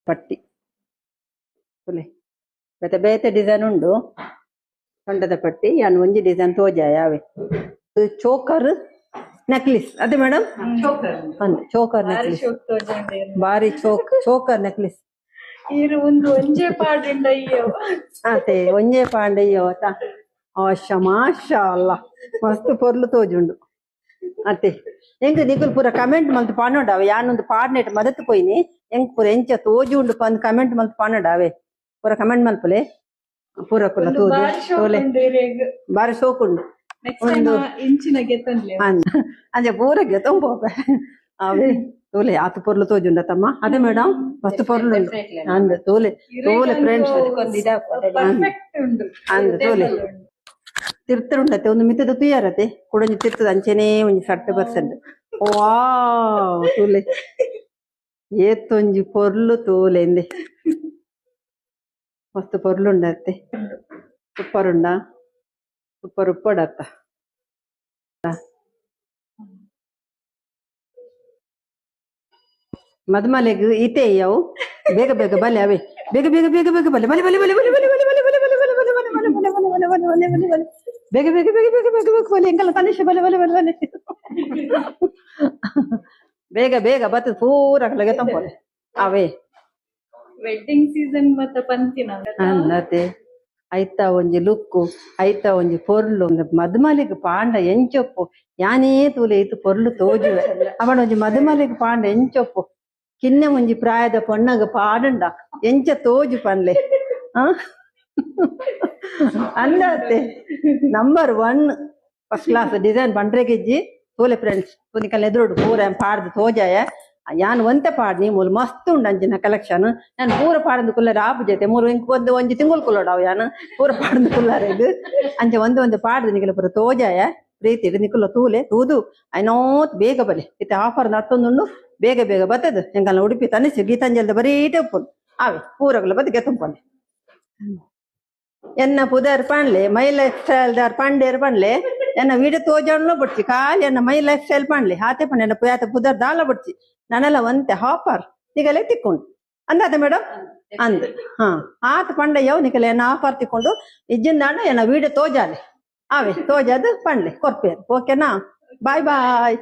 ಪಟ್ಟಿ ಬೇತೆ ಬೇತೆ ಡಿಸೈನ್ ಉಂಡು ಸೊಂಟದ ಪಟ್ಟಿ ಯಾನ್ ಒಂಜಿ ಡಿಸೈನ್ ತೋಜಾಯ ಯಾವೆ ಚೋಕರ್ ನೆಕ್ಲಿಸ್ ಅದೇ ಮೇಡಮ್ ಚೋಕರ್ ನೆಕ್ಲಿಸ್ ಬಾರಿ ಚೋಕರ್ ನೆಕ್ಲಿಸ್ ಒಂಜೇ ಪಾಡಯ್ಯೋ ಅತೆ ಒಂಜೇ ಪಾಂಡಯ್ಯೋ ಆಶಾ ಮಾಷಾ ಅಲ್ಲ ಮಸ್ತ್ ಪೊರ್ಲು ತೋಜುಂಡು ಅತ್ತೆ ಎಂಕ್ ನಿಕುಲ್ ಪೂರ ಕಮೆಂಟ್ ಮಲ್ತ್ ಪಾನೋಡಾವೆ ಯಾನೊಂದು ಪಾಡ್ನೆಟ್ ಮದತ್ ಪೋಯ್ನಿ ಎಂಕ್ ಪೂರ ಎಂಚ ತೋಜು ಉಂಡು ಪಂದ್ ಕಮೆಂಟ್ ಮಲ್ತ್ ಪಾನೋಡಾವೆ ಪೂರ ಕಮೆಂಟ್ ಮಲ್ಪಲೆ ಪೂರ ಪೂರ ತೋಲೆ ಬಾರಿ ಶೋಕುಂಡು ಅಂಜ ಪೂರ ಗೆತಂಬೋಪೆ ಅವೇ ತೋಲೆ ಆತು ಪೊರ್ಲು ತೋಜುಂಡ ತಮ್ಮ ಅದೇ ಮೇಡಮ್ ಮಸ್ತ್ ಪೊರ್ಲು ಅಂದ್ ತೋಲೆ ತೋಲೆ ಫ್ರೆಂಡ್ಸ್ ಅಂದ್ ತೋಲೆ ತಿರ್ತುಂಡತೆ ಒಂದು ಮಿತ್ತದ ತುಯ್ಯಾರತೆ ಕುಡೊಂಜಿ ತಿರ್ತದ ಅಂಚೆನೇ ಒಂಜಿ 60% ವಾವ್ ತೂಲೆ ಏತ್ತೊಂಜಿ ಪೊರ್ಲು ತೂಲೆ ಎಂದೆ ಮಸ್ತ್ ಪೊರ್ಲುಂಡತ್ತೆ ಸೂಪರ್ ಉಂಡ ಸೂಪರ್ ಉಪ್ಪಡತ್ತ ಮದ್ಮಲೆಗ್ ಈತೆ ಅವು ಬೇಗ ಬೇಗ ಬಲೆ ಅವೇ ಬೇಗ ಬೇಗ ಬೇಗ ಬೇಗ ಬಲೆ ಬಲೆ ಬಲೆ ಬಲೆ ಬಲೆ ಬಲೆ ಬಲೆ ಬಲೆ ಬಲೆ ಬಲೆ ಬಲೆ ಬಲೆ ಬಲೆ ಬಲೆ ಬಲೆ ಬಲೆ ಬಲೆ ಬಲೆ ಬಲೆ ಬೇಗ ಬೇಗ ಬೇಗ ಬೇಗ ಬೇಗ ಬೇಗ ಬಲೆ ಎಂಕಲ್ಲ ತನಿಷ ಬಲೆ ಬಲೆ ಬಲೆ ಬಲೆ ಬೇಗ ಬೇಗ ಬತ್ತದ ಪೂರ ಕಲಗೆ ತಂಪೋಲೆ ಅವೇ ವೆಡ್ಡಿಂಗ್ ಸೀಸನ್ ಮತ್ತ ಪಂತಿನ ಅನ್ನತೆ ಐತ ಒಂಜಿ ಲುಕ್ಕು ಐತ ಒಂಜಿ ಪೊರ್ಲು ಮದ್ಮಲೆಗ್ ಪಾಂಡ ಎಂಚೊಪ್ಪು ಯಾನೇ ತೂಲೆ ಇತ್ತು ಪೊರ್ಲು ತೋಜುವೆ ಅವನ ಒಂಜಿ ಮದ್ಮಲೆಗ್ ಪಾಂಡ ಎಂಚೊಪ್ಪು ಕಿನ್ನೆ ಒಂಜಿ ಪ್ರಾಯದ ಪೊಣ್ಣಗ ಪಾಡಂಡ ಎಂಚ ತೋಜು ಪನ್ಲೆ ಅಂದತ್ತೆ ನಂಬರ್ 1 ಫಸ್ಟ್ ಕ್ಲಾಸ್ ಡಿಸೈನ್ ಬಂಡ್ರೆಗಿಜ್ಜಿ ತೋಲೆ ಫ್ರೆಂಡ್ಸ್ ತುನಿಕಲ್ ಎದುರುಡು ಪೂರ ಪಾಡ್ದು ತೋಜಾಯ ಯಾನ್ ಒಂತೆ ಪಾಡ್ನಿ ಮೂಲ ಮಸ್ತ್ ಉಂಡು ಅಂಚಿನ ಕಲೆಕ್ಷನ್ ನಾನು ಪೂರ ಪಾಡ್ದು ಕುಲ್ಲರೆ ಆಪು ಜೊತೆ ಮೂರು ಇಂಕ್ ಒಂಜಿ ತಿಂಗುಲ್ ಕುಲ್ಲೋಡಾವ್ ಯಾನ್ ಪೂರ ಪಾಡ್ದು ಕುಲ್ಲಾರೆಗ್ ಅಂಚೆ ಒಂದು ಪಾಡ್ದು ನಿಕಲ ಪೂರ ತೋಜಾಯ ಪ್ರೀತಿ ನಿಕುಲ ತೂಲೆ ತೂದು ಐನೋತ್ ಬೇಗ ಬಲೆ ಇತ್ತೆ ಆಫರ್ ನತ್ತೊಂದುಂಡು ಬೇಗ ಬೇಗ ಬತ್ತದ ಎಂಕಲ್ನ ಉಡುಪಿ ತನಿಸು ಗೀತಾಂಜಲಿದ ಬರೀಟೆ ಉಪ್ಪುಂಡು ಆವೆ ಪೂರಗುಲ ಬದ್ ಗೆತುಂಪೊಂಡೆ ಎನ್ನ ಪುದರ್ ಪಣ್ಲೆ ಮೈ ಲೈಫ್ ಸ್ಟೈಲ್ ದಾರ್ ಪಂಡೇರ್ ಪಣ್ಲೆ ಎನ್ನ ವಿಡಿಯೋ ತೋಜಾಡ್ಲ ಬಿಡ್ಸಿ ಖಾಲಿ ಎನ್ನ ಮೈ ಲೈಫ್ ಸ್ಟೈಲ್ ಪಣ್ಲೆ ಹಾತೆ ಪಂಡೆ ಎನ್ನ ಪುಯಾತ ಪುದರ್ ದಾಲ ಬಿಡ್ಸಿ ನನ್ನೆಲ್ಲ ಒಂತೆ ಆಫರ್ ನಿಗಲೆ ತಿಕ್ಕೊಂಡು ಅಂದಾತ ಮೇಡಮ್ ಅಂದ್ ಆತ ಪಂಡ ಯವ್ ನಿಕಲೆ ಎನ್ನ ಆಫರ್ ತಿಕ್ಕೊಂಡು ಇಜ್ಜಿಂದಾಂಡ ಎನ್ನ ವಿಡಿಯೋ ತೋಜಾಲೆ ಆವೆ ತೋಜಾದ ಪಣ್ಲೆ ಕೊರ್ಪೇರು ಓಕೆನಾ ಬಾಯ್ ಬಾಯ್.